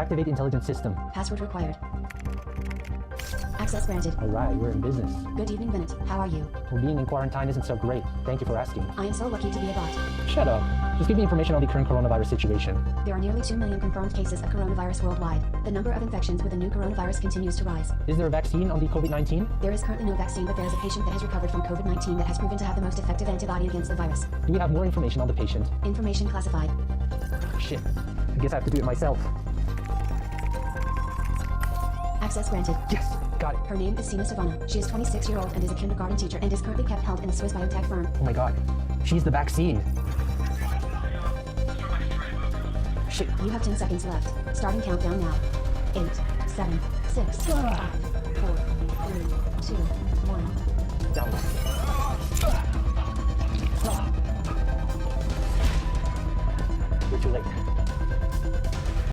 Activate intelligence system. Password required. Access granted. Alright, we're in business. Good evening, Bennett. How are you? Well, being in quarantine isn't so great. Thank you for asking. I am so lucky to be a bot. Shut up. Just give me information on the current coronavirus situation. There are nearly 2 million confirmed cases of coronavirus worldwide. The number of infections with the new coronavirus continues to rise. Is there a vaccine on the COVID-19? There is currently no vaccine, but there is a patient that has recovered from COVID-19 that has proven to have the most effective antibody against the virus. Do we have more information on the patient? Information classified. Shit. I guess I have to do it myself. Access granted. Yes! Got it. Her name is Sina Savannah. She is 26-year-old and is a kindergarten teacher and is currently kept held in the Swiss biotech firm. Oh my god. She's the vaccine. Shit. You have 10 seconds left. Starting countdown now. 8, 7, 6, 5, 4, 3, 2, 1. Down. We're too late.